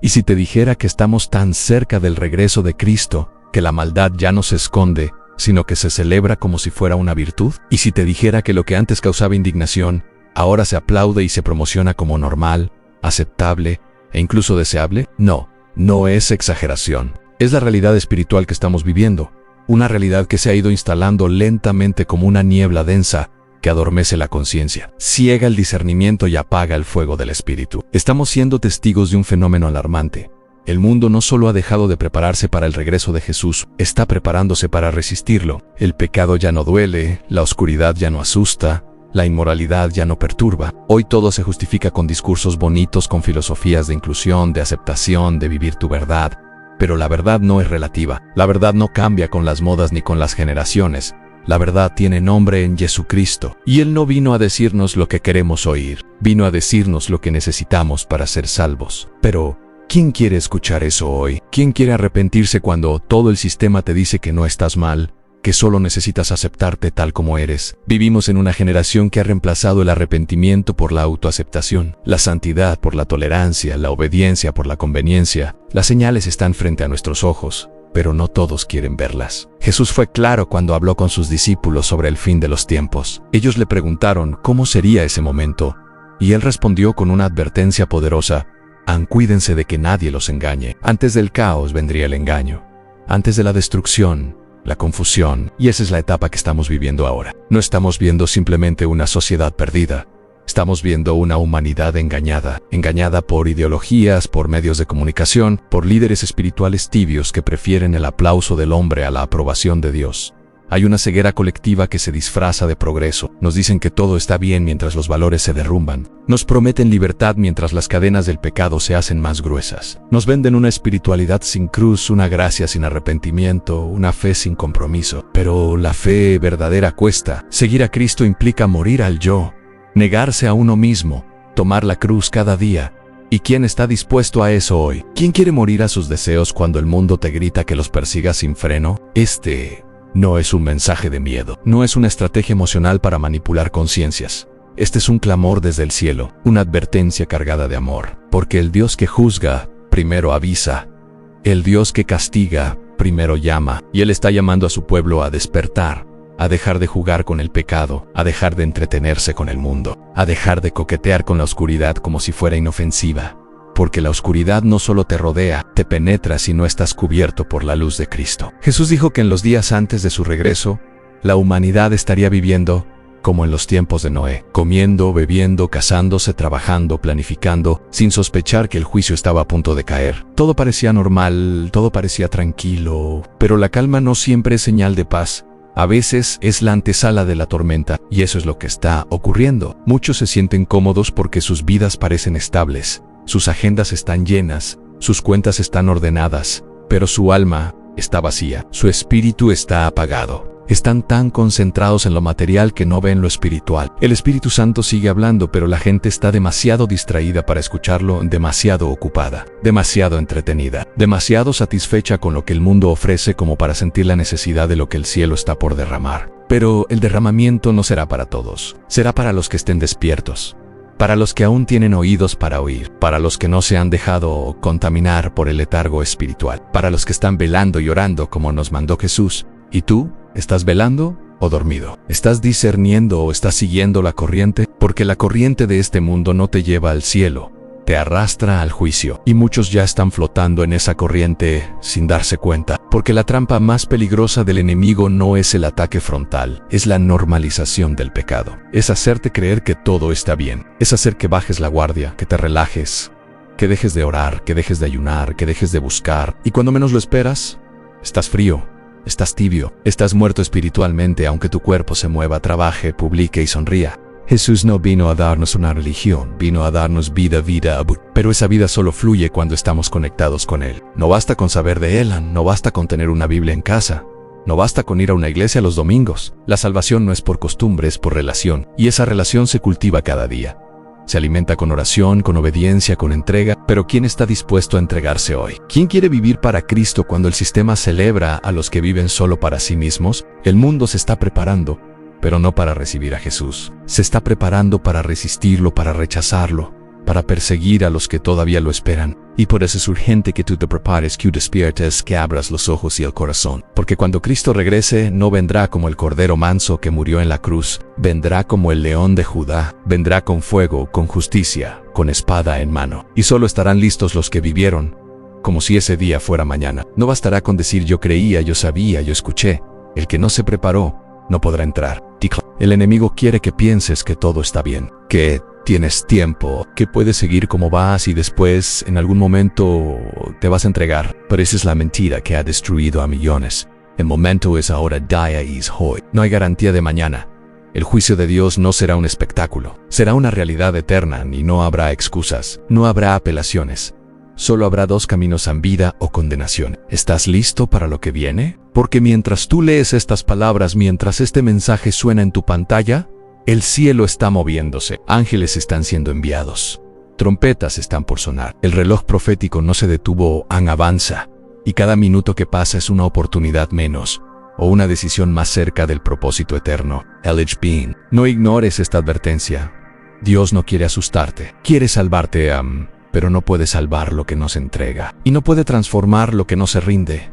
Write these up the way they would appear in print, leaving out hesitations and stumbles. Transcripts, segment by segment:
¿Y si te dijera que estamos tan cerca del regreso de Cristo, que la maldad ya no se esconde, sino que se celebra como si fuera una virtud? ¿Y si te dijera que lo que antes causaba indignación, ahora se aplaude y se promociona como normal, aceptable e incluso deseable? No es exageración. Es la realidad espiritual que estamos viviendo, una realidad que se ha ido instalando lentamente como una niebla densa que adormece la conciencia, ciega el discernimiento y apaga el fuego del espíritu. Estamos siendo testigos de un fenómeno alarmante. El mundo no solo ha dejado de prepararse para el regreso de Jesús, está preparándose para resistirlo. El pecado ya no duele, la oscuridad ya no asusta, la inmoralidad ya no perturba. Hoy todo se justifica con discursos bonitos, con filosofías de inclusión, de aceptación, de vivir tu verdad. Pero la verdad no es relativa. La verdad no cambia con las modas ni con las generaciones. La verdad tiene nombre en Jesucristo. Y Él no vino a decirnos lo que queremos oír. Vino a decirnos lo que necesitamos para ser salvos. Pero ¿quién quiere escuchar eso hoy? ¿Quién quiere arrepentirse cuando todo el sistema te dice que no estás mal, que solo necesitas aceptarte tal como eres? Vivimos en una generación que ha reemplazado el arrepentimiento por la autoaceptación, la santidad por la tolerancia, la obediencia por la conveniencia. Las señales están frente a nuestros ojos, pero no todos quieren verlas. Jesús fue claro cuando habló con sus discípulos sobre el fin de los tiempos. Ellos le preguntaron cómo sería ese momento, y Él respondió con una advertencia poderosa: cuídense de que nadie los engañe. Antes del caos vendría el engaño. Antes de la destrucción, la confusión. Y esa es la etapa que estamos viviendo ahora. No estamos viendo simplemente una sociedad perdida. Estamos viendo una humanidad engañada por ideologías, por medios de comunicación, por líderes espirituales tibios que prefieren el aplauso del hombre a la aprobación de Dios. Hay una ceguera colectiva que se disfraza de progreso. Nos dicen que todo está bien mientras los valores se derrumban. Nos prometen libertad mientras las cadenas del pecado se hacen más gruesas. Nos venden una espiritualidad sin cruz, una gracia sin arrepentimiento, una fe sin compromiso. Pero la fe verdadera cuesta. Seguir a Cristo implica morir al yo, negarse a uno mismo, tomar la cruz cada día. ¿Y quién está dispuesto a eso hoy? ¿Quién quiere morir a sus deseos cuando el mundo te grita que los persigas sin freno? No es un mensaje de miedo, no es una estrategia emocional para manipular conciencias. Este es un clamor desde el cielo, una advertencia cargada de amor. Porque el Dios que juzga, primero avisa. El Dios que castiga, primero llama. Y Él está llamando a su pueblo a despertar, a dejar de jugar con el pecado, a dejar de entretenerse con el mundo, a dejar de coquetear con la oscuridad como si fuera inofensiva. Porque la oscuridad no solo te rodea, te penetra si no estás cubierto por la luz de Cristo. Jesús dijo que en los días antes de su regreso, la humanidad estaría viviendo como en los tiempos de Noé, comiendo, bebiendo, casándose, trabajando, planificando, sin sospechar que el juicio estaba a punto de caer. Todo parecía normal, todo parecía tranquilo, pero la calma no siempre es señal de paz. A veces es la antesala de la tormenta, y eso es lo que está ocurriendo. Muchos se sienten cómodos porque sus vidas parecen estables. Sus agendas están llenas, sus cuentas están ordenadas, pero su alma está vacía, su espíritu está apagado. Están tan concentrados en lo material que no ven lo espiritual. El Espíritu Santo sigue hablando, pero la gente está demasiado distraída para escucharlo, demasiado ocupada, demasiado entretenida, demasiado satisfecha con lo que el mundo ofrece como para sentir la necesidad de lo que el cielo está por derramar. Pero el derramamiento no será para todos, será para los que estén despiertos. Para los que aún tienen oídos para oír, para los que no se han dejado contaminar por el letargo espiritual, para los que están velando y orando como nos mandó Jesús. ¿Y tú? ¿Estás velando o dormido? ¿Estás discerniendo o estás siguiendo la corriente? Porque la corriente de este mundo no te lleva al cielo, te arrastra al juicio. Y muchos ya están flotando en esa corriente sin darse cuenta. Porque la trampa más peligrosa del enemigo no es el ataque frontal, es la normalización del pecado. Es hacerte creer que todo está bien. Es hacer que bajes la guardia, que te relajes, que dejes de orar, que dejes de ayunar, que dejes de buscar. Y cuando menos lo esperas, estás frío, estás tibio, estás muerto espiritualmente aunque tu cuerpo se mueva, trabaje, publique y sonría. Jesús no vino a darnos una religión, vino a darnos vida, pero esa vida solo fluye cuando estamos conectados con Él. No basta con saber de Él, no basta con tener una Biblia en casa, no basta con ir a una iglesia los domingos. La salvación no es por costumbre, es por relación, y esa relación se cultiva cada día. Se alimenta con oración, con obediencia, con entrega, pero ¿quién está dispuesto a entregarse hoy? ¿Quién quiere vivir para Cristo cuando el sistema celebra a los que viven solo para sí mismos? El mundo se está preparando, pero no para recibir a Jesús. Se está preparando para resistirlo, para rechazarlo, para perseguir a los que todavía lo esperan. Y por eso es urgente que tú te prepares, que despiertes, que abras los ojos y el corazón. Porque cuando Cristo regrese, no vendrá como el cordero manso que murió en la cruz, vendrá como el león de Judá, vendrá con fuego, con justicia, con espada en mano. Y solo estarán listos los que vivieron, como si ese día fuera mañana. No bastará con decir yo creía, yo sabía, yo escuché. El que no se preparó, no podrá entrar. El enemigo quiere que pienses que todo está bien, que tienes tiempo, que puedes seguir como vas y después, en algún momento, te vas a entregar. Pero esa es la mentira que ha destruido a millones. El momento es ahora, dia is hoy. No hay garantía de mañana. El juicio de Dios no será un espectáculo. Será una realidad eterna y no habrá excusas. No habrá apelaciones. Solo habrá dos caminos en vida o condenación. ¿Estás listo para lo que viene? Porque mientras tú lees estas palabras, mientras este mensaje suena en tu pantalla, el cielo está moviéndose, ángeles están siendo enviados, trompetas están por sonar, el reloj profético no se detuvo, avanza, y cada minuto que pasa es una oportunidad menos, o una decisión más cerca del propósito eterno. L.H. Bean. No ignores esta advertencia. Dios no quiere asustarte, quiere salvarte, pero no puede salvar lo que no se entrega, y no puede transformar lo que no se rinde.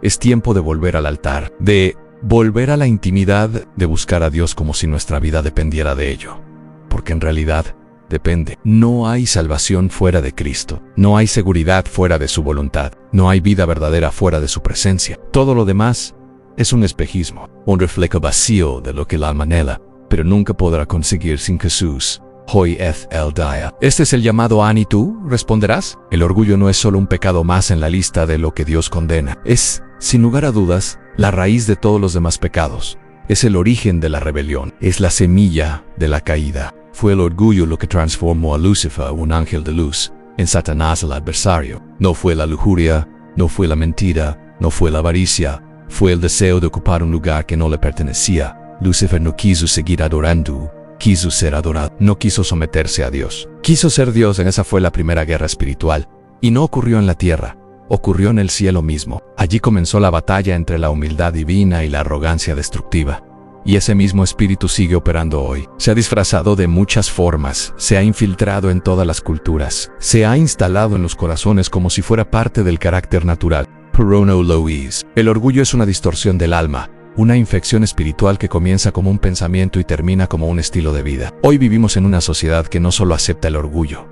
Es tiempo de volver al altar, de volver a la intimidad, de buscar a Dios como si nuestra vida dependiera de ello. Porque en realidad, depende. No hay salvación fuera de Cristo. No hay seguridad fuera de su voluntad. No hay vida verdadera fuera de su presencia. Todo lo demás es un espejismo, un reflejo vacío de lo que el alma anhela, pero nunca podrá conseguir sin Jesús. Hoy eth el día. Este es el llamado ¿y tú responderás? El orgullo no es solo un pecado más en la lista de lo que Dios condena. Es, sin lugar a dudas, la raíz de todos los demás pecados. Es el origen de la rebelión. Es la semilla de la caída. Fue el orgullo lo que transformó a Lucifer, un ángel de luz, en Satanás, el adversario. No fue la lujuria, no fue la mentira, no fue la avaricia. Fue el deseo de ocupar un lugar que no le pertenecía. Lucifer no quiso seguir adorando. Quiso ser adorado, no quiso someterse a Dios. Quiso ser Dios, esa fue la primera guerra espiritual. Y no ocurrió en la tierra, ocurrió en el cielo mismo. Allí comenzó la batalla entre la humildad divina y la arrogancia destructiva. Y ese mismo espíritu sigue operando hoy. Se ha disfrazado de muchas formas, se ha infiltrado en todas las culturas, se ha instalado en los corazones como si fuera parte del carácter natural. Perono Lois. El orgullo es una distorsión del alma. Una infección espiritual que comienza como un pensamiento y termina como un estilo de vida. Hoy vivimos en una sociedad que no solo acepta el orgullo,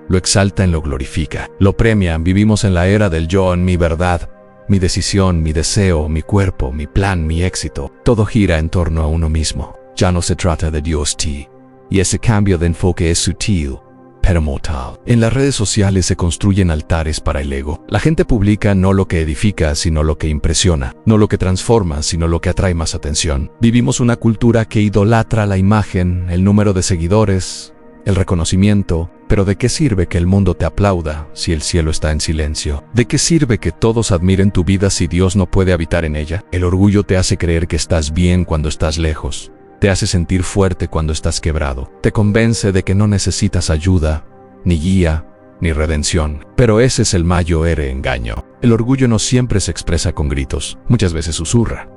lo exalta y lo glorifica, lo premia. Vivimos en la era del yo, en mi verdad, mi decisión, mi deseo, mi cuerpo, mi plan, mi éxito. Todo gira en torno a uno mismo. Ya no se trata de Dios ti. Y ese cambio de enfoque es sutil, pero mortal. En las redes sociales se construyen altares para el ego. La gente publica no lo que edifica, sino lo que impresiona. No lo que transforma, sino lo que atrae más atención. Vivimos una cultura que idolatra la imagen, el número de seguidores, el reconocimiento. Pero ¿de qué sirve que el mundo te aplauda si el cielo está en silencio? ¿De qué sirve que todos admiren tu vida si Dios no puede habitar en ella? El orgullo te hace creer que estás bien cuando estás lejos. Te hace sentir fuerte cuando estás quebrado. Te convence de que no necesitas ayuda, ni guía, ni redención. Pero ese es el mayor engaño. El orgullo no siempre se expresa con gritos, muchas veces susurra.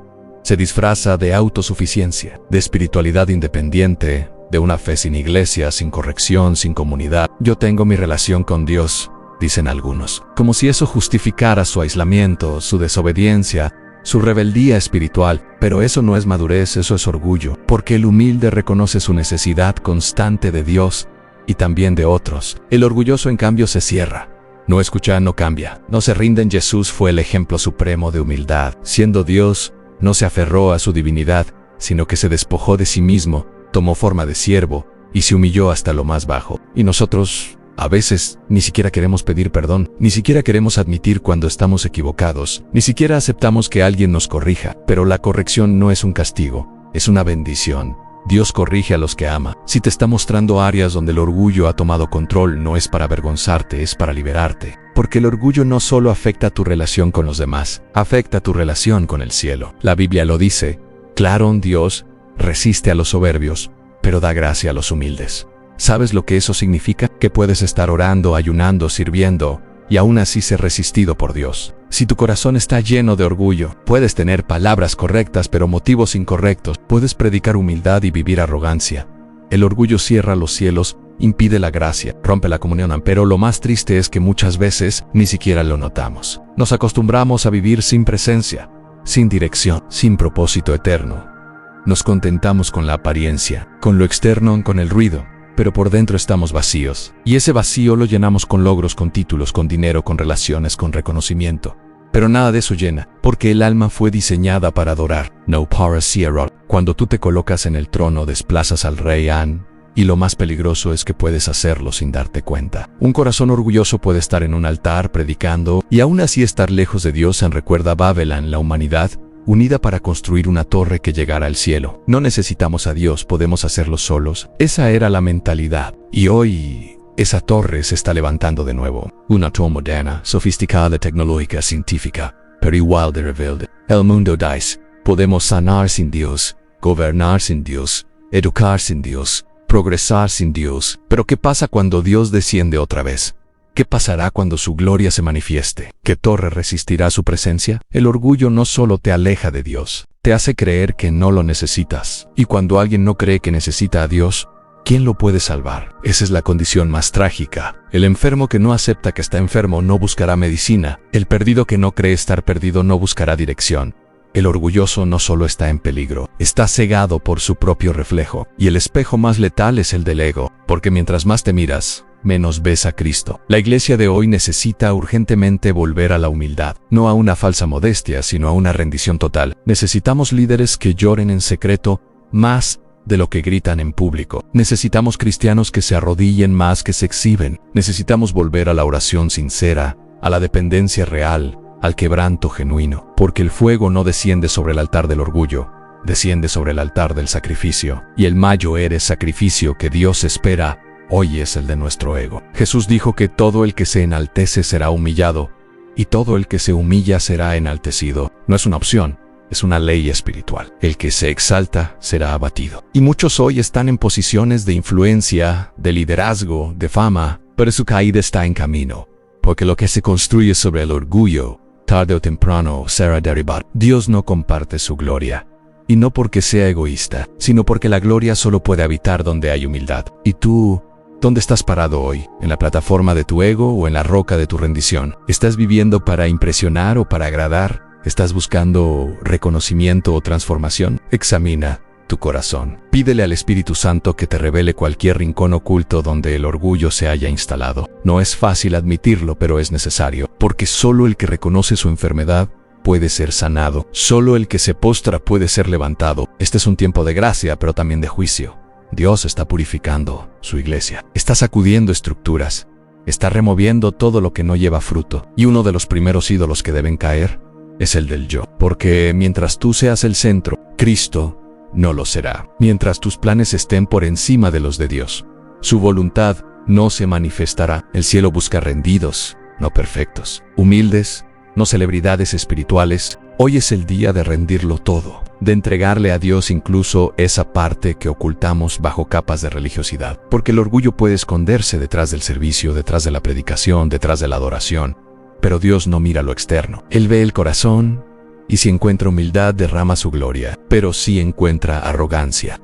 Se disfraza de autosuficiencia, de espiritualidad independiente, de una fe sin iglesia, sin corrección, sin comunidad. Yo tengo mi relación con Dios, dicen algunos, como si eso justificara su aislamiento, su desobediencia, su rebeldía espiritual. Pero eso no es madurez, eso es orgullo, porque el humilde reconoce su necesidad constante de Dios y también de otros. El orgulloso en cambio se cierra. No escucha, no cambia, no se rinde. En Jesús fue el ejemplo supremo de humildad. Siendo Dios, no se aferró a su divinidad, sino que se despojó de sí mismo, tomó forma de siervo y se humilló hasta lo más bajo. Y nosotros, a veces, ni siquiera queremos pedir perdón, ni siquiera queremos admitir cuando estamos equivocados, ni siquiera aceptamos que alguien nos corrija. Pero la corrección no es un castigo, es una bendición. Dios corrige a los que ama. Si te está mostrando áreas donde el orgullo ha tomado control, no es para avergonzarte, es para liberarte. Porque el orgullo no solo afecta tu relación con los demás, afecta tu relación con el cielo. La Biblia lo dice, claro, Dios resiste a los soberbios, pero da gracia a los humildes. ¿Sabes lo que eso significa? Que puedes estar orando, ayunando, sirviendo, y aún así ser resistido por Dios. Si tu corazón está lleno de orgullo, puedes tener palabras correctas pero motivos incorrectos. Puedes predicar humildad y vivir arrogancia. El orgullo cierra los cielos, impide la gracia, rompe la comunión, pero lo más triste es que muchas veces ni siquiera lo notamos. Nos acostumbramos a vivir sin presencia, sin dirección, sin propósito eterno. Nos contentamos con la apariencia, con lo externo, con el ruido, pero por dentro estamos vacíos. Y ese vacío lo llenamos con logros, con títulos, con dinero, con relaciones, con reconocimiento. Pero nada de eso llena, porque el alma fue diseñada para adorar. No para Sierra. Cuando tú te colocas en el trono, desplazas al rey An, y lo más peligroso es que puedes hacerlo sin darte cuenta. Un corazón orgulloso puede estar en un altar predicando y aún así estar lejos de Dios. Recuerda Babelán, la humanidad unida para construir una torre que llegara al cielo. No necesitamos a Dios, podemos hacerlo solos. Esa era la mentalidad. Y hoy esa torre se está levantando de nuevo. Una torre moderna, sofisticada, tecnológica, científica, pero igual de rebelde. El mundo dice, podemos sanar sin Dios, gobernar sin Dios, educar sin Dios, progresar sin Dios. Pero ¿qué pasa cuando Dios desciende otra vez? ¿Qué pasará cuando su gloria se manifieste? ¿Qué torre resistirá su presencia? El orgullo no solo te aleja de Dios, te hace creer que no lo necesitas. Y cuando alguien no cree que necesita a Dios, ¿quién lo puede salvar? Esa es la condición más trágica. El enfermo que no acepta que está enfermo no buscará medicina. El perdido que no cree estar perdido no buscará dirección. El orgulloso no solo está en peligro, está cegado por su propio reflejo. Y el espejo más letal es el del ego, porque mientras más te miras, menos ves a Cristo. La iglesia de hoy necesita urgentemente volver a la humildad, no a una falsa modestia, sino a una rendición total. Necesitamos líderes que lloren en secreto más de lo que gritan en público. Necesitamos cristianos que se arrodillen más que se exhiben. Necesitamos volver a la oración sincera, a la dependencia real, al quebranto genuino, porque el fuego no desciende sobre el altar del orgullo, desciende sobre el altar del sacrificio. Y el mayor sacrificio que Dios espera hoy es el de nuestro ego. Jesús dijo que todo el que se enaltece será humillado, y todo el que se humilla será enaltecido. No es una opción, es una ley espiritual. El que se exalta será abatido. Y muchos hoy están en posiciones de influencia, de liderazgo, de fama, pero su caída está en camino, porque lo que se construye sobre el orgullo, tarde o temprano será derribado. Dios no comparte su gloria, y no porque sea egoísta, sino porque la gloria solo puede habitar donde hay humildad. ¿Y tú? ¿Dónde estás parado hoy? ¿En la plataforma de tu ego o en la roca de tu rendición? ¿Estás viviendo para impresionar o para agradar? ¿Estás buscando reconocimiento o transformación? Examina tu corazón. Pídele al Espíritu Santo que te revele cualquier rincón oculto donde el orgullo se haya instalado. No es fácil admitirlo, pero es necesario, porque solo el que reconoce su enfermedad puede ser sanado. Solo el que se postra puede ser levantado. Este es un tiempo de gracia, pero también de juicio. Dios está purificando su iglesia. Está sacudiendo estructuras. Está removiendo todo lo que no lleva fruto. Y uno de los primeros ídolos que deben caer es el del yo. Porque mientras tú seas el centro, Cristo no lo será. Mientras tus planes estén por encima de los de Dios, su voluntad no se manifestará. El cielo busca rendidos, no perfectos, humildes, no celebridades espirituales. Hoy es el día de rendirlo todo, de entregarle a Dios incluso esa parte que ocultamos bajo capas de religiosidad. Porque el orgullo puede esconderse detrás del servicio, detrás de la predicación, detrás de la adoración. Pero Dios no mira lo externo. Él ve el corazón, y si encuentra humildad derrama su gloria. Pero si encuentra arrogancia,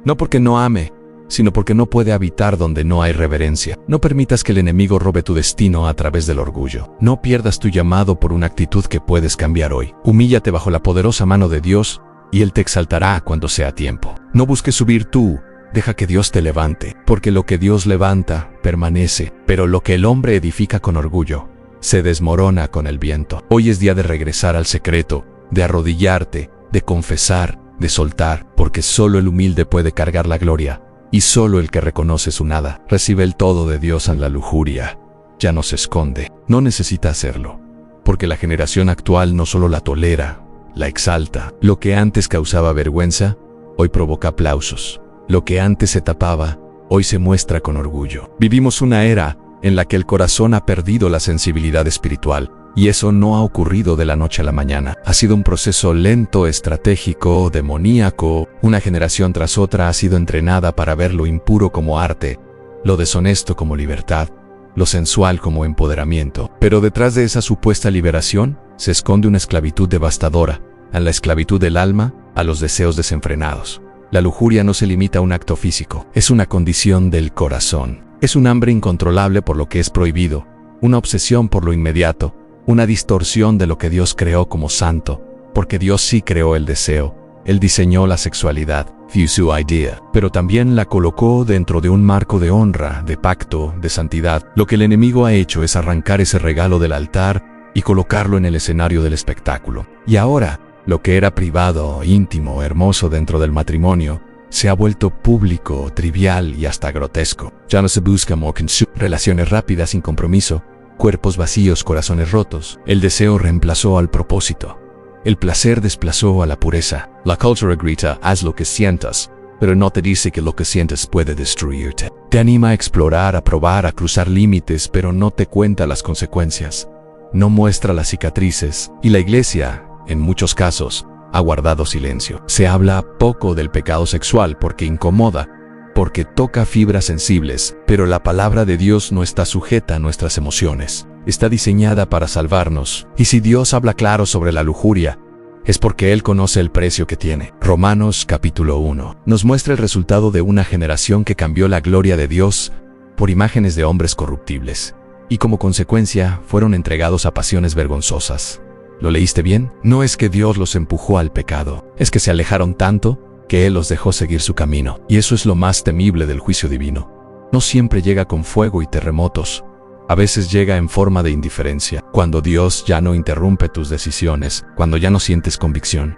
no porque no ame, sino porque no puede habitar donde no hay reverencia. No permitas que el enemigo robe tu destino a través del orgullo. No pierdas tu llamado por una actitud que puedes cambiar hoy. Humíllate bajo la poderosa mano de Dios, y Él te exaltará cuando sea tiempo. No busques subir tú, deja que Dios te levante, porque lo que Dios levanta, permanece, pero lo que el hombre edifica con orgullo, se desmorona con el viento. Hoy es día de regresar al secreto, de arrodillarte, de confesar, de soltar, porque solo el humilde puede cargar la gloria, y solo el que reconoce su nada, recibe el todo de Dios. En la lujuria ya no se esconde, no necesita hacerlo, porque la generación actual no solo la tolera, la exalta. Lo que antes causaba vergüenza, hoy provoca aplausos. Lo que antes se tapaba, hoy se muestra con orgullo. Vivimos una era en la que el corazón ha perdido la sensibilidad espiritual, y eso no ha ocurrido de la noche a la mañana. Ha sido un proceso lento, estratégico, demoníaco. Una generación tras otra ha sido entrenada para ver lo impuro como arte, lo deshonesto como libertad, lo sensual como empoderamiento. Pero detrás de esa supuesta liberación se esconde una esclavitud devastadora, a la esclavitud del alma, a los deseos desenfrenados. La lujuria no se limita a un acto físico, es una condición del corazón. Es un hambre incontrolable por lo que es prohibido, una obsesión por lo inmediato, una distorsión de lo que Dios creó como santo, porque Dios sí creó el deseo, Él diseñó la sexualidad, fue su idea, pero también la colocó dentro de un marco de honra, de pacto, de santidad. Lo que el enemigo ha hecho es arrancar ese regalo del altar y colocarlo en el escenario del espectáculo. Y ahora, lo que era privado, íntimo, hermoso dentro del matrimonio, se ha vuelto público, trivial y hasta grotesco. Ya no se busca relaciones rápidas sin compromiso, cuerpos vacíos, corazones rotos. El deseo reemplazó al propósito. El placer desplazó a la pureza. La cultura grita, haz lo que sientas, pero no te dice que lo que sientes puede destruirte. Te anima a explorar, a probar, a cruzar límites, pero no te cuenta las consecuencias. No muestra las cicatrices. Y la iglesia, en muchos casos, ha guardado silencio. Se habla poco del pecado sexual porque incomoda, porque toca fibras sensibles, pero la palabra de Dios no está sujeta a nuestras emociones. Está diseñada para salvarnos. Y si Dios habla claro sobre la lujuria, es porque Él conoce el precio que tiene. Romanos capítulo 1 nos muestra el resultado de una generación que cambió la gloria de Dios por imágenes de hombres corruptibles, y como consecuencia fueron entregados a pasiones vergonzosas. ¿Lo leíste bien? No es que Dios los empujó al pecado, es que se alejaron tanto que Él los dejó seguir su camino. Y eso es lo más temible del juicio divino. No siempre llega con fuego y terremotos. A veces llega en forma de indiferencia, cuando Dios ya no interrumpe tus decisiones, cuando ya no sientes convicción,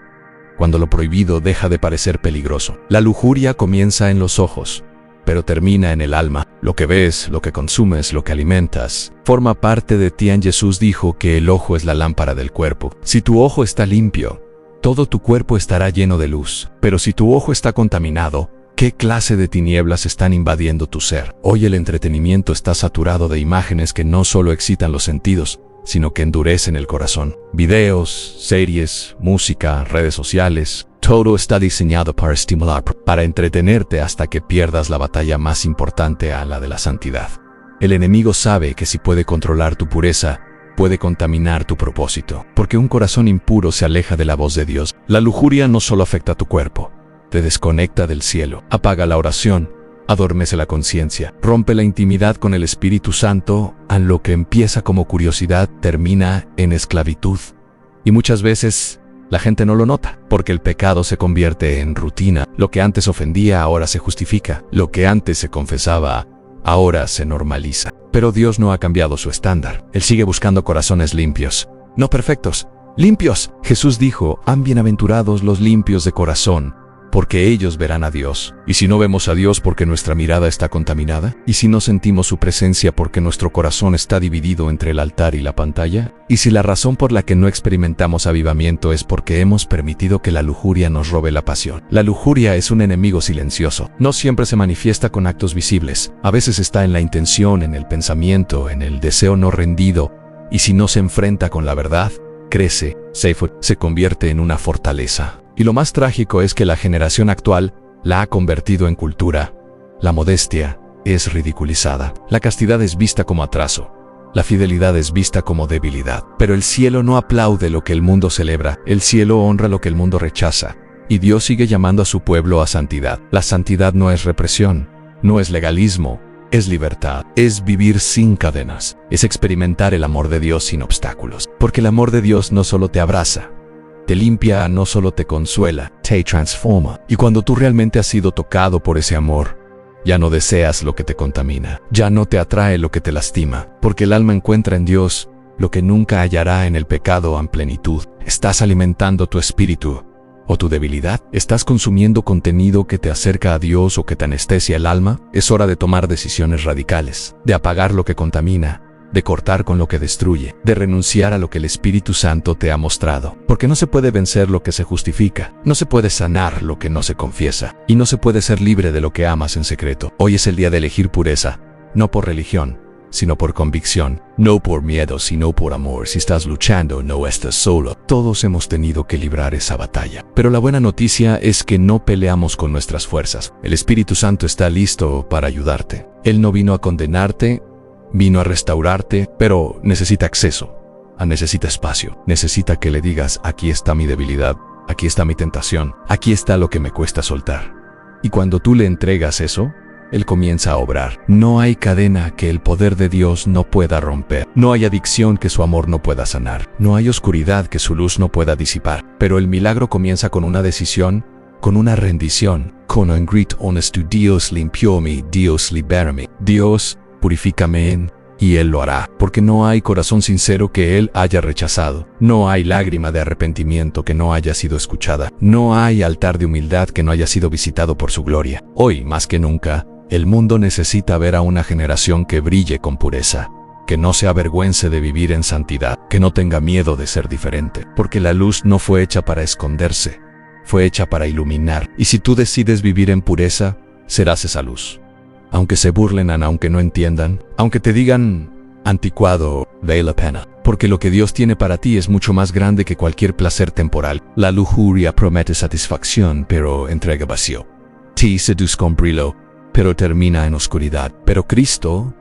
cuando lo prohibido deja de parecer peligroso. La lujuria comienza en los ojos, pero termina en el alma. Lo que ves, lo que consumes, lo que alimentas, forma parte de ti. Jesús dijo que el ojo es la lámpara del cuerpo. Si tu ojo está limpio, todo tu cuerpo estará lleno de luz. Pero si tu ojo está contaminado, ¿qué clase de tinieblas están invadiendo tu ser? Hoy el entretenimiento está saturado de imágenes que no solo excitan los sentidos, sino que endurecen el corazón. Videos, series, música, redes sociales, todo está diseñado para estimular, para entretenerte hasta que pierdas la batalla más importante, a la de la santidad. El enemigo sabe que si puede controlar tu pureza, puede contaminar tu propósito, porque un corazón impuro se aleja de la voz de Dios. La lujuria no solo afecta a tu cuerpo, te desconecta del cielo, apaga la oración, adormece la conciencia, rompe la intimidad con el Espíritu Santo. A lo que empieza como curiosidad termina en esclavitud. Y muchas veces la gente no lo nota, porque el pecado se convierte en rutina. Lo que antes ofendía ahora se justifica. Lo que antes se confesaba ahora se normaliza. Pero Dios no ha cambiado su estándar. Él sigue buscando corazones limpios, no perfectos, limpios. Jesús dijo, han bienaventurados los limpios de corazón, porque ellos verán a Dios. ¿Y si no vemos a Dios porque nuestra mirada está contaminada? ¿Y si no sentimos su presencia porque nuestro corazón está dividido entre el altar y la pantalla? ¿Y si la razón por la que no experimentamos avivamiento es porque hemos permitido que la lujuria nos robe la pasión? La lujuria es un enemigo silencioso. No siempre se manifiesta con actos visibles. A veces está en la intención, en el pensamiento, en el deseo no rendido. Y si no se enfrenta con la verdad, crece, se convierte en una fortaleza. Y lo más trágico es que la generación actual la ha convertido en cultura. La modestia es ridiculizada. La castidad es vista como atraso. La fidelidad es vista como debilidad. Pero el cielo no aplaude lo que el mundo celebra. El cielo honra lo que el mundo rechaza. Y Dios sigue llamando a su pueblo a santidad. La santidad no es represión, no es legalismo, es libertad. Es vivir sin cadenas. Es experimentar el amor de Dios sin obstáculos. Porque el amor de Dios no solo te abraza, te limpia, no solo te consuela, te transforma. Y cuando tú realmente has sido tocado por ese amor, ya no deseas lo que te contamina, ya no te atrae lo que te lastima, porque el alma encuentra en Dios lo que nunca hallará en el pecado en plenitud. ¿Estás alimentando tu espíritu o tu debilidad? ¿Estás consumiendo contenido que te acerca a Dios o que te anestesia el alma? Es hora de tomar decisiones radicales, de apagar lo que contamina, de cortar con lo que destruye, de renunciar a lo que el Espíritu Santo te ha mostrado. Porque no se puede vencer lo que se justifica, no se puede sanar lo que no se confiesa, y no se puede ser libre de lo que amas en secreto. Hoy es el día de elegir pureza, no por religión, sino por convicción, no por miedo, sino por amor. Si estás luchando, no estás solo. Todos hemos tenido que librar esa batalla. Pero la buena noticia es que no peleamos con nuestras fuerzas. El Espíritu Santo está listo para ayudarte. Él no vino a condenarte, vino a restaurarte, pero necesita acceso, necesita espacio, necesita que le digas, aquí está mi debilidad, aquí está mi tentación, aquí está lo que me cuesta soltar. Y cuando tú le entregas eso, Él comienza a obrar. No hay cadena que el poder de Dios no pueda romper. No hay adicción que su amor no pueda sanar. No hay oscuridad que su luz no pueda disipar. Pero el milagro comienza con una decisión, con una rendición. Con un grito honesto, Dios limpióme, Dios libérame. Dios, purifícame y Él lo hará. Porque no hay corazón sincero que Él haya rechazado. No hay lágrima de arrepentimiento que no haya sido escuchada. No hay altar de humildad que no haya sido visitado por su gloria. Hoy, más que nunca, el mundo necesita ver a una generación que brille con pureza, que no se avergüence de vivir en santidad, que no tenga miedo de ser diferente, porque la luz no fue hecha para esconderse, fue hecha para iluminar. Y si tú decides vivir en pureza, serás esa luz. Aunque se burlen, aunque no entiendan, aunque te digan anticuado, vale la pena, porque lo que Dios tiene para ti es mucho más grande que cualquier placer temporal. La lujuria promete satisfacción, pero entrega vacío. Te seduce con brillo, pero termina en oscuridad. Pero Cristo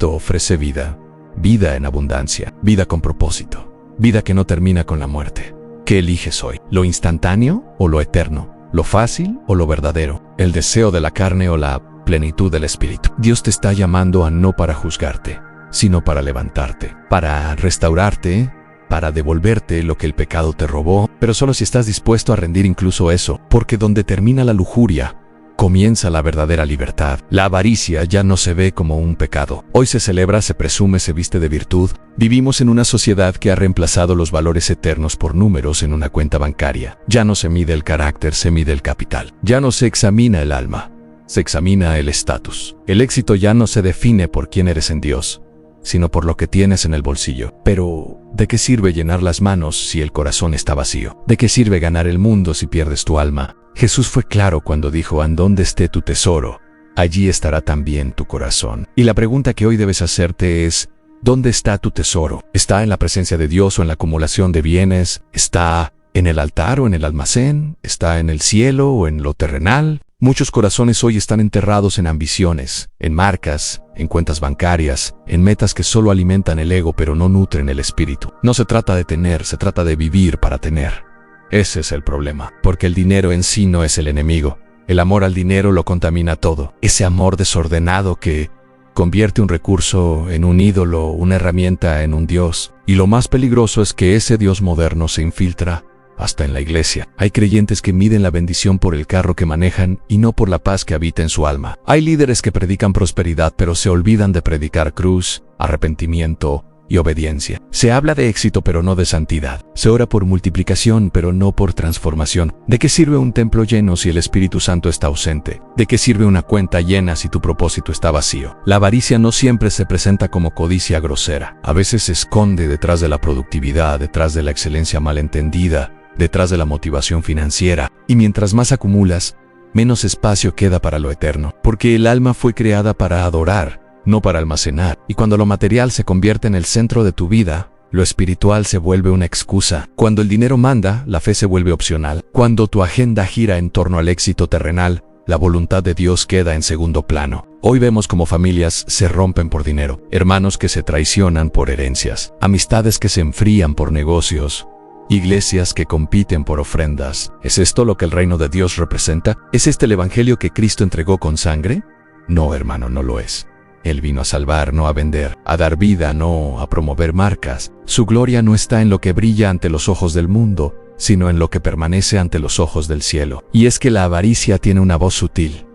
ofrece vida, vida en abundancia, vida con propósito, vida que no termina con la muerte. ¿Qué eliges hoy? ¿Lo instantáneo o lo eterno? ¿Lo fácil o lo verdadero? ¿El deseo de la carne o la plenitud del espíritu? Dios te está llamando a no para juzgarte, sino para levantarte, para restaurarte, para devolverte lo que el pecado te robó, pero solo si estás dispuesto a rendir incluso eso, porque donde termina la lujuria, comienza la verdadera libertad. La avaricia ya no se ve como un pecado. Hoy se celebra, se presume, se viste de virtud. Vivimos en una sociedad que ha reemplazado los valores eternos por números en una cuenta bancaria. Ya no se mide el carácter, se mide el capital. Ya no se examina el alma, se examina el estatus. El éxito ya no se define por quién eres en Dios, sino por lo que tienes en el bolsillo. Pero, ¿de qué sirve llenar las manos si el corazón está vacío? ¿De qué sirve ganar el mundo si pierdes tu alma? Jesús fue claro cuando dijo: "En donde esté tu tesoro, allí estará también tu corazón". Y la pregunta que hoy debes hacerte es: ¿dónde está tu tesoro? ¿Está en la presencia de Dios o en la acumulación de bienes? ¿Está en el altar o en el almacén? ¿Está en el cielo o en lo terrenal? Muchos corazones hoy están enterrados en ambiciones, en marcas, en cuentas bancarias, en metas que solo alimentan el ego pero no nutren el espíritu. No se trata de tener, se trata de vivir para tener. Ese es el problema, porque el dinero en sí no es el enemigo. El amor al dinero lo contamina todo. Ese amor desordenado que convierte un recurso en un ídolo, una herramienta en un Dios. Y lo más peligroso es que ese Dios moderno se infiltra hasta en la iglesia. Hay creyentes que miden la bendición por el carro que manejan y no por la paz que habita en su alma. Hay líderes que predican prosperidad pero se olvidan de predicar cruz, arrepentimiento y obediencia. Se habla de éxito pero no de santidad. Se ora por multiplicación pero no por transformación. ¿De qué sirve un templo lleno si el Espíritu Santo está ausente? ¿De qué sirve una cuenta llena si tu propósito está vacío? La avaricia no siempre se presenta como codicia grosera. A veces se esconde detrás de la productividad, detrás de la excelencia malentendida, detrás de la motivación financiera. Y mientras más acumulas, menos espacio queda para lo eterno. Porque el alma fue creada para adorar, no para almacenar. Y cuando lo material se convierte en el centro de tu vida, lo espiritual se vuelve una excusa. Cuando el dinero manda, la fe se vuelve opcional. Cuando tu agenda gira en torno al éxito terrenal, la voluntad de Dios queda en segundo plano. Hoy vemos cómo familias se rompen por dinero, hermanos que se traicionan por herencias, amistades que se enfrían por negocios, iglesias que compiten por ofrendas. ¿Es esto lo que el reino de Dios representa? ¿Es este el evangelio que Cristo entregó con sangre? No, hermano, no lo es. Él vino a salvar, no a vender, a dar vida, no a promover marcas. Su gloria no está en lo que brilla ante los ojos del mundo, sino en lo que permanece ante los ojos del cielo. Y es que la avaricia tiene una voz sutil.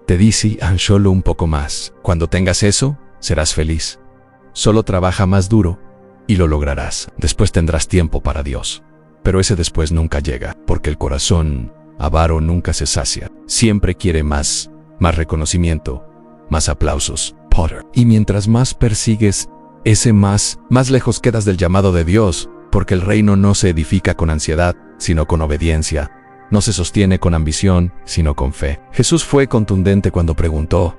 Te dice: solo un poco más. Cuando tengas eso, serás feliz. Solo trabaja más duro y lo lograrás. Después tendrás tiempo para Dios. Pero ese después nunca llega, porque el corazón avaro nunca se sacia. Siempre quiere más reconocimiento, más aplausos. Potter. Y mientras más persigues ese más lejos quedas del llamado de Dios, porque el reino no se edifica con ansiedad, sino con obediencia. No se sostiene con ambición, sino con fe. Jesús fue contundente cuando preguntó: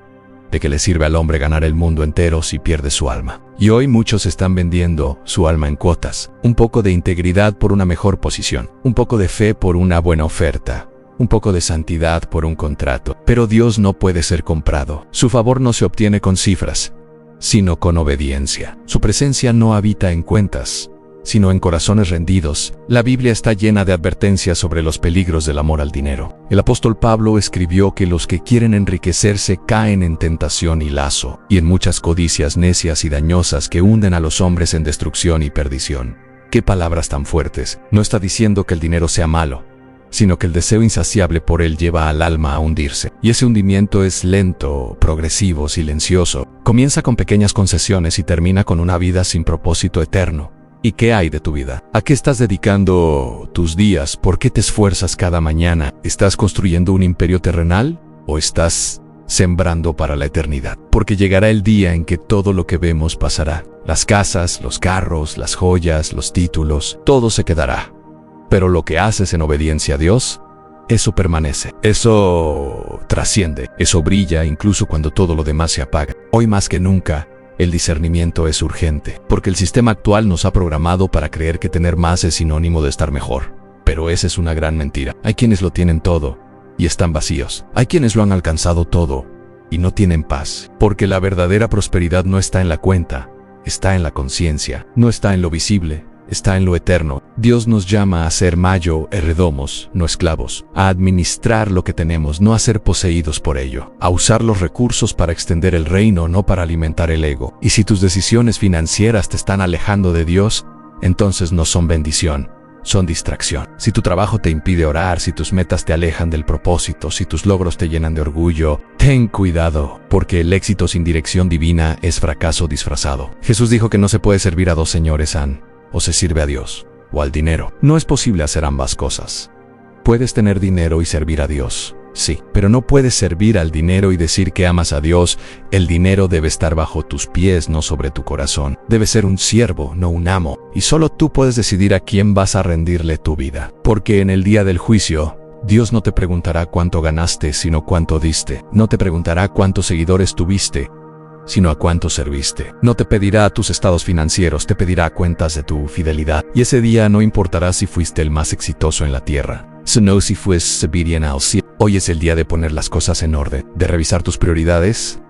¿de qué le sirve al hombre ganar el mundo entero si pierde su alma? Y hoy muchos están vendiendo su alma en cuotas. Un poco de integridad por una mejor posición, un poco de fe por una buena oferta, un poco de santidad por un contrato. Pero Dios no puede ser comprado. Su favor no se obtiene con cifras, sino con obediencia. Su presencia no habita en cuentas, sino en corazones rendidos. La Biblia está llena de advertencias sobre los peligros del amor al dinero. El apóstol Pablo escribió que los que quieren enriquecerse caen en tentación y lazo, y en muchas codicias necias y dañosas que hunden a los hombres en destrucción y perdición. ¡Qué palabras tan fuertes! No está diciendo que el dinero sea malo, sino que el deseo insaciable por él lleva al alma a hundirse. Y ese hundimiento es lento, progresivo, silencioso. Comienza con pequeñas concesiones y termina con una vida sin propósito eterno. ¿Y qué hay de tu vida? ¿A qué estás dedicando tus días? ¿Por qué te esfuerzas cada mañana? ¿Estás construyendo un imperio terrenal o estás sembrando para la eternidad? Porque llegará el día en que todo lo que vemos pasará. Las casas, los carros, las joyas, los títulos, todo se quedará. Pero lo que haces en obediencia a Dios, eso permanece. Eso trasciende. Eso brilla incluso cuando todo lo demás se apaga. Hoy más que nunca, el discernimiento es urgente, porque el sistema actual nos ha programado para creer que tener más es sinónimo de estar mejor. Pero esa es una gran mentira. Hay quienes lo tienen todo y están vacíos. Hay quienes lo han alcanzado todo y no tienen paz. Porque la verdadera prosperidad no está en la cuenta, está en la conciencia. No está en lo visible, está en lo eterno. Dios nos llama a ser mayo herredomos, no esclavos, a administrar lo que tenemos, no a ser poseídos por ello, a usar los recursos para extender el reino, no para alimentar el ego. Y si tus decisiones financieras te están alejando de Dios, entonces no son bendición, son distracción. Si tu trabajo te impide orar, si tus metas te alejan del propósito, si tus logros te llenan de orgullo, ten cuidado, porque el éxito sin dirección divina es fracaso disfrazado. Jesús dijo que no se puede servir a dos señores, o se sirve a Dios, o al dinero. No es posible hacer ambas cosas. Puedes tener dinero y servir a Dios, sí, pero no puedes servir al dinero y decir que amas a Dios. El dinero debe estar bajo tus pies, no sobre tu corazón. Debe ser un siervo, no un amo. Y solo tú puedes decidir a quién vas a rendirle tu vida. Porque en el día del juicio, Dios no te preguntará cuánto ganaste, sino cuánto diste. No te preguntará cuántos seguidores tuviste, sino a cuánto serviste. No te pedirá tus estados financieros, te pedirá cuentas de tu fidelidad. Y ese día no importará si fuiste el más exitoso en la tierra, sino si fuiste bien al cielo. Hoy es el día de poner las cosas en orden, de revisar tus prioridades,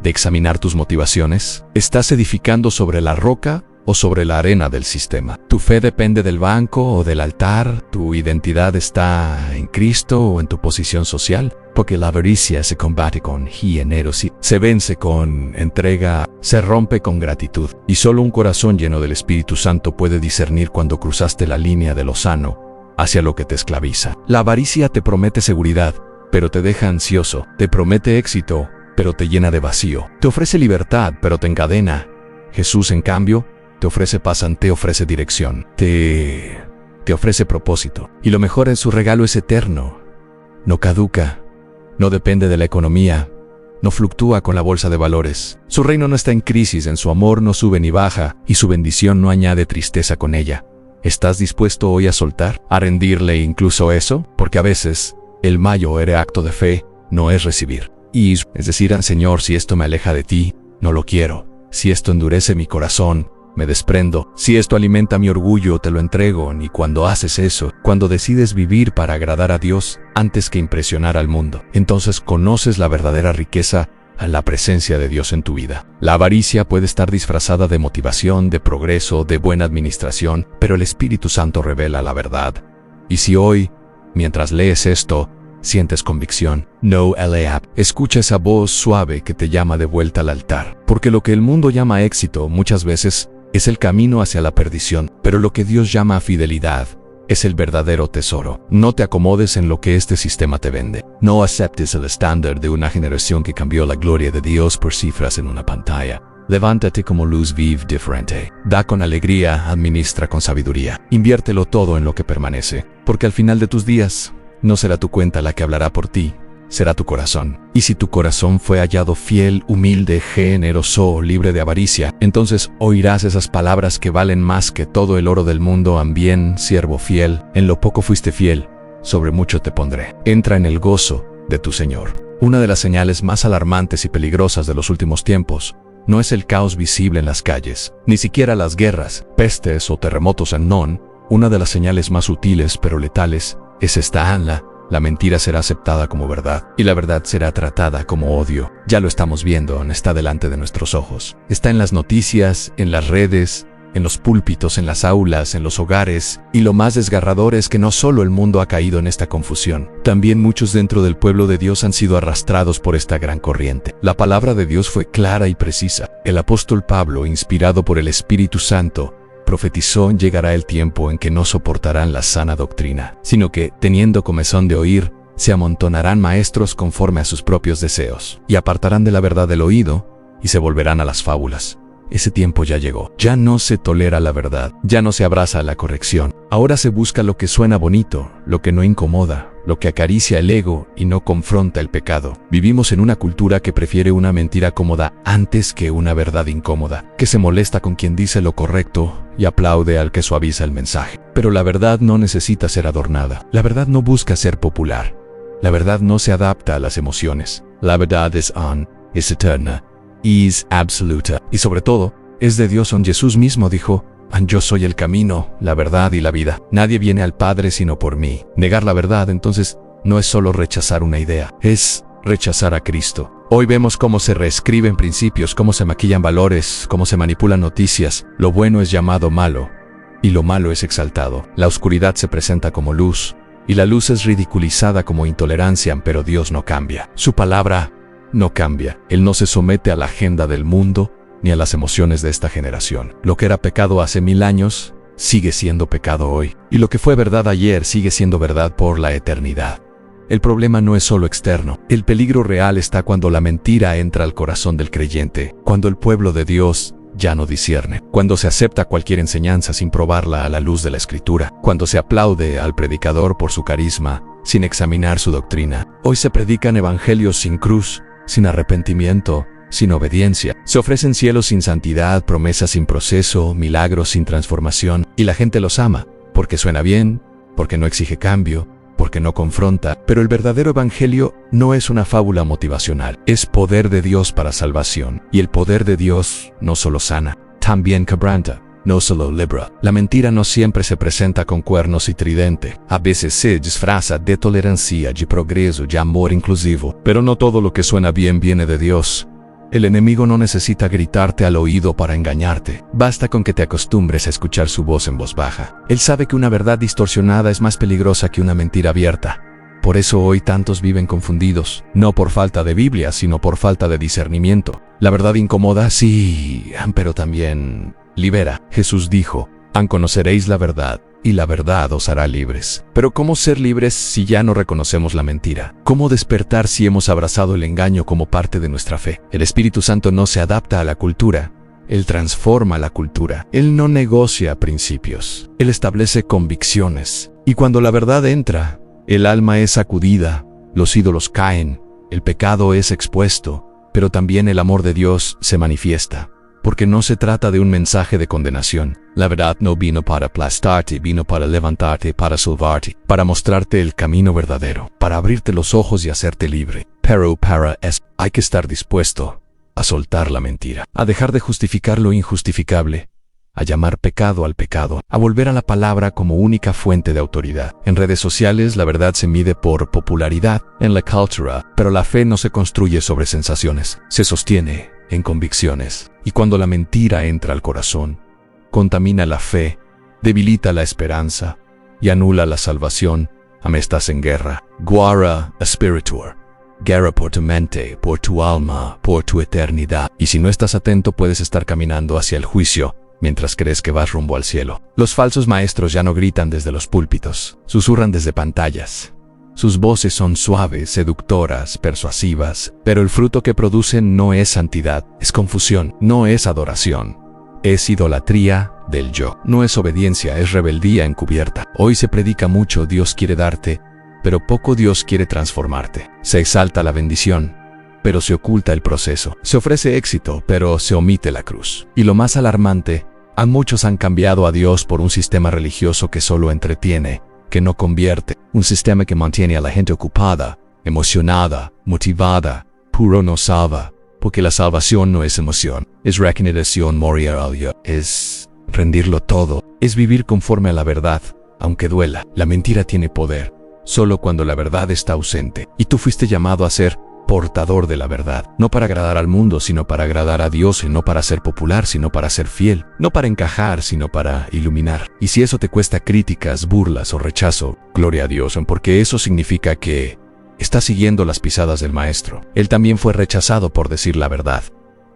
de examinar tus motivaciones. ¿Estás edificando sobre la roca o sobre la arena del sistema? ¿Tu fe depende del banco o del altar? ¿Tu identidad está en Cristo o en tu posición social? Porque la avaricia se combate con generosidad, se vence con entrega, se rompe con gratitud. Y solo un corazón lleno del Espíritu Santo puede discernir cuando cruzaste la línea de lo sano hacia lo que te esclaviza. La avaricia te promete seguridad, pero te deja ansioso. Te promete éxito, pero te llena de vacío. Te ofrece libertad, pero te encadena. Jesús, en cambio, te ofrece paz, te ofrece dirección, te ofrece propósito. Y lo mejor es su regalo es eterno. No caduca, no depende de la economía, no fluctúa con la bolsa de valores. Su reino no está en crisis, en su amor no sube ni baja, y su bendición no añade tristeza con ella. ¿Estás dispuesto hoy a soltar, a rendirle incluso eso? Porque a veces, el mayor acto de fe no es recibir. Y es decir, Señor, si esto me aleja de ti, no lo quiero. Si esto endurece mi corazón, me desprendo. Si esto alimenta mi orgullo, te lo entrego. Y cuando haces eso, cuando decides vivir para agradar a Dios antes que impresionar al mundo, entonces conoces la verdadera riqueza a la presencia de Dios en tu vida. La avaricia puede estar disfrazada de motivación, de progreso, de buena administración, pero el Espíritu Santo revela la verdad. Y si hoy, mientras lees esto, sientes convicción, no la escucha esa voz suave que te llama de vuelta al altar. Porque lo que el mundo llama éxito muchas veces es el camino hacia la perdición, pero lo que Dios llama fidelidad es el verdadero tesoro. No te acomodes en lo que este sistema te vende. No aceptes el estándar de una generación que cambió la gloria de Dios por cifras en una pantalla. Levántate como luz, vive diferente. Da con alegría, administra con sabiduría. Inviértelo todo en lo que permanece, porque al final de tus días, no será tu cuenta la que hablará por ti, será tu corazón. Y si tu corazón fue hallado fiel, humilde, generoso, libre de avaricia, entonces oirás esas palabras que valen más que todo el oro del mundo. Bien, siervo fiel, en lo poco fuiste fiel, sobre mucho te pondré. Entra en el gozo de tu Señor. Una de las señales más alarmantes y peligrosas de los últimos tiempos no es el caos visible en las calles, ni siquiera las guerras, pestes o terremotos. Una de las señales más sutiles pero letales es esta: la mentira será aceptada como verdad y la verdad será tratada como odio. Ya lo estamos viendo, está delante de nuestros ojos. Está en las noticias, en las redes, en los púlpitos, en las aulas, en los hogares, y lo más desgarrador es que no solo el mundo ha caído en esta confusión, también muchos dentro del pueblo de Dios han sido arrastrados por esta gran corriente. La palabra de Dios fue clara y precisa. El apóstol Pablo, inspirado por el Espíritu Santo, profetizó: llegará el tiempo en que no soportarán la sana doctrina, sino que, teniendo comezón de oír, se amontonarán maestros conforme a sus propios deseos, y apartarán de la verdad el oído, y se volverán a las fábulas. Ese tiempo ya llegó. Ya no se tolera la verdad, ya no se abraza la corrección. Ahora se busca lo que suena bonito, lo que no incomoda, lo que acaricia el ego y no confronta el pecado. Vivimos en una cultura que prefiere una mentira cómoda antes que una verdad incómoda, que se molesta con quien dice lo correcto y aplaude al que suaviza el mensaje. Pero la verdad no necesita ser adornada. La verdad no busca ser popular. La verdad no se adapta a las emociones. La verdad es eterna, es absoluta, y sobre todo, es de Dios. Jesús mismo dijo: yo soy el camino, la verdad y la vida. Nadie viene al Padre sino por mí. Negar la verdad, entonces, no es solo rechazar una idea, es rechazar a Cristo. Hoy vemos cómo se reescriben principios, cómo se maquillan valores, cómo se manipulan noticias. Lo bueno es llamado malo, y lo malo es exaltado. La oscuridad se presenta como luz, y la luz es ridiculizada como intolerancia, pero Dios no cambia. Su palabra no cambia. Él no se somete a la agenda del mundo ni a las emociones de esta generación. Lo que era pecado hace 1000 años sigue siendo pecado hoy, y lo que fue verdad ayer sigue siendo verdad por la eternidad. El problema no es solo externo. El peligro real está cuando la mentira entra al corazón del creyente, cuando el pueblo de Dios ya no discierne, cuando se acepta cualquier enseñanza sin probarla a la luz de la Escritura, cuando se aplaude al predicador por su carisma sin examinar su doctrina. Hoy se predican evangelios sin cruz, sin arrepentimiento, sin obediencia. Se ofrecen cielos sin santidad, promesas sin proceso, milagros sin transformación, y la gente los ama, porque suena bien, porque no exige cambio, porque no confronta. Pero el verdadero evangelio no es una fábula motivacional, es poder de Dios para salvación. Y el poder de Dios no solo sana, también quebranta, no solo libra. La mentira no siempre se presenta con cuernos y tridente. A veces se disfraza de tolerancia, de progreso, de amor inclusivo. Pero no todo lo que suena bien viene de Dios. El enemigo no necesita gritarte al oído para engañarte. Basta con que te acostumbres a escuchar su voz en voz baja. Él sabe que una verdad distorsionada es más peligrosa que una mentira abierta. Por eso hoy tantos viven confundidos, no por falta de Biblia, sino por falta de discernimiento. La verdad incomoda, sí, pero también libera. Jesús dijo: conoceréis la verdad, y la verdad os hará libres. Pero ¿cómo ser libres si ya no reconocemos la mentira? ¿Cómo despertar si hemos abrazado el engaño como parte de nuestra fe? El Espíritu Santo no se adapta a la cultura, Él transforma la cultura. Él no negocia principios, Él establece convicciones. Y cuando la verdad entra, el alma es sacudida, los ídolos caen, el pecado es expuesto, pero también el amor de Dios se manifiesta. Porque no se trata de un mensaje de condenación. La verdad no vino para aplastarte, vino para levantarte, para salvarte, para mostrarte el camino verdadero, para abrirte los ojos y hacerte libre. Pero hay que estar dispuesto a soltar la mentira, a dejar de justificar lo injustificable, a llamar pecado al pecado, a volver a la palabra como única fuente de autoridad. En redes sociales la verdad se mide por popularidad, en la cultura, pero la fe no se construye sobre sensaciones, se sostiene en convicciones. Y cuando la mentira entra al corazón, contamina la fe, debilita la esperanza y anula la salvación. Estás en guerra. Guerra espiritual. Guerra por tu mente, por tu alma, por tu eternidad. Y si no estás atento, puedes estar caminando hacia el juicio mientras crees que vas rumbo al cielo. Los falsos maestros ya no gritan desde los púlpitos, susurran desde pantallas. Sus voces son suaves, seductoras, persuasivas, pero el fruto que producen no es santidad, es confusión, no es adoración, es idolatría del yo, no es obediencia, es rebeldía encubierta. Hoy se predica mucho: Dios quiere darte, pero poco Dios quiere transformarte. Se exalta la bendición, pero se oculta el proceso. Se ofrece éxito, pero se omite la cruz. Y lo más alarmante, muchos han cambiado a Dios por un sistema religioso que solo entretiene, que no convierte, un sistema que mantiene a la gente ocupada, emocionada, motivada, puro no salva, porque la salvación no es emoción, es regeneración moral, es rendirlo todo, es vivir conforme a la verdad, aunque duela. La mentira tiene poder solo cuando la verdad está ausente, y tú fuiste llamado a ser portador de la verdad, no para agradar al mundo, sino para agradar a Dios, y no para ser popular, sino para ser fiel, no para encajar, sino para iluminar. Y si eso te cuesta críticas, burlas o rechazo, gloria a Dios, porque eso significa que estás siguiendo las pisadas del Maestro. Él también fue rechazado por decir la verdad.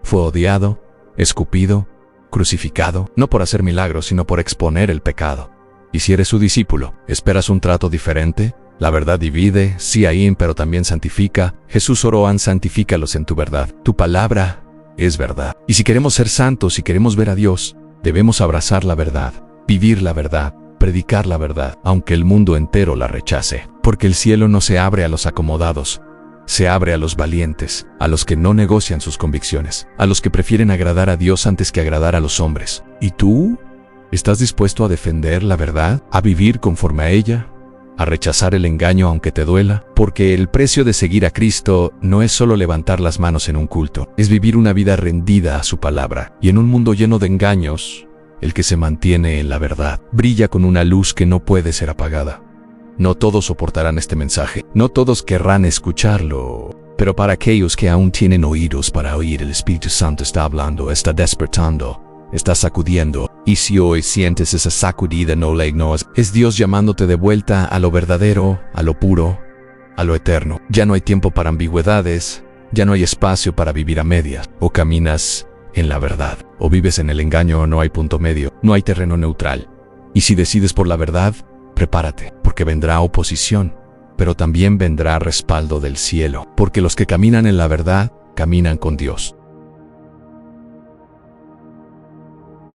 Fue odiado, escupido, crucificado, no por hacer milagros, sino por exponer el pecado. Y si eres su discípulo, ¿esperas un trato diferente? La verdad divide, sí Aín, pero también santifica. Jesús oró: santifícalos en tu verdad. Tu palabra es verdad. Y si queremos ser santos y queremos ver a Dios, debemos abrazar la verdad, vivir la verdad, predicar la verdad, aunque el mundo entero la rechace. Porque el cielo no se abre a los acomodados, se abre a los valientes, a los que no negocian sus convicciones, a los que prefieren agradar a Dios antes que agradar a los hombres. ¿Y tú? ¿Estás dispuesto a defender la verdad? ¿A vivir conforme a ella? ¿A rechazar el engaño aunque te duela? Porque el precio de seguir a Cristo no es solo levantar las manos en un culto, es vivir una vida rendida a su palabra. Y en un mundo lleno de engaños, el que se mantiene en la verdad brilla con una luz que no puede ser apagada. No todos soportarán este mensaje, no todos querrán escucharlo, pero para aquellos que aún tienen oídos para oír, el Espíritu Santo está hablando, está despertando, está sacudiendo. Y si hoy sientes esa sacudida, no la ignores. Es Dios llamándote de vuelta a lo verdadero, a lo puro, a lo eterno. Ya no hay tiempo para ambigüedades, ya no hay espacio para vivir a medias. O caminas en la verdad, o vives en el engaño, o no hay punto medio, no hay terreno neutral. Y si decides por la verdad, prepárate, porque vendrá oposición, pero también vendrá respaldo del cielo, porque los que caminan en la verdad, caminan con Dios.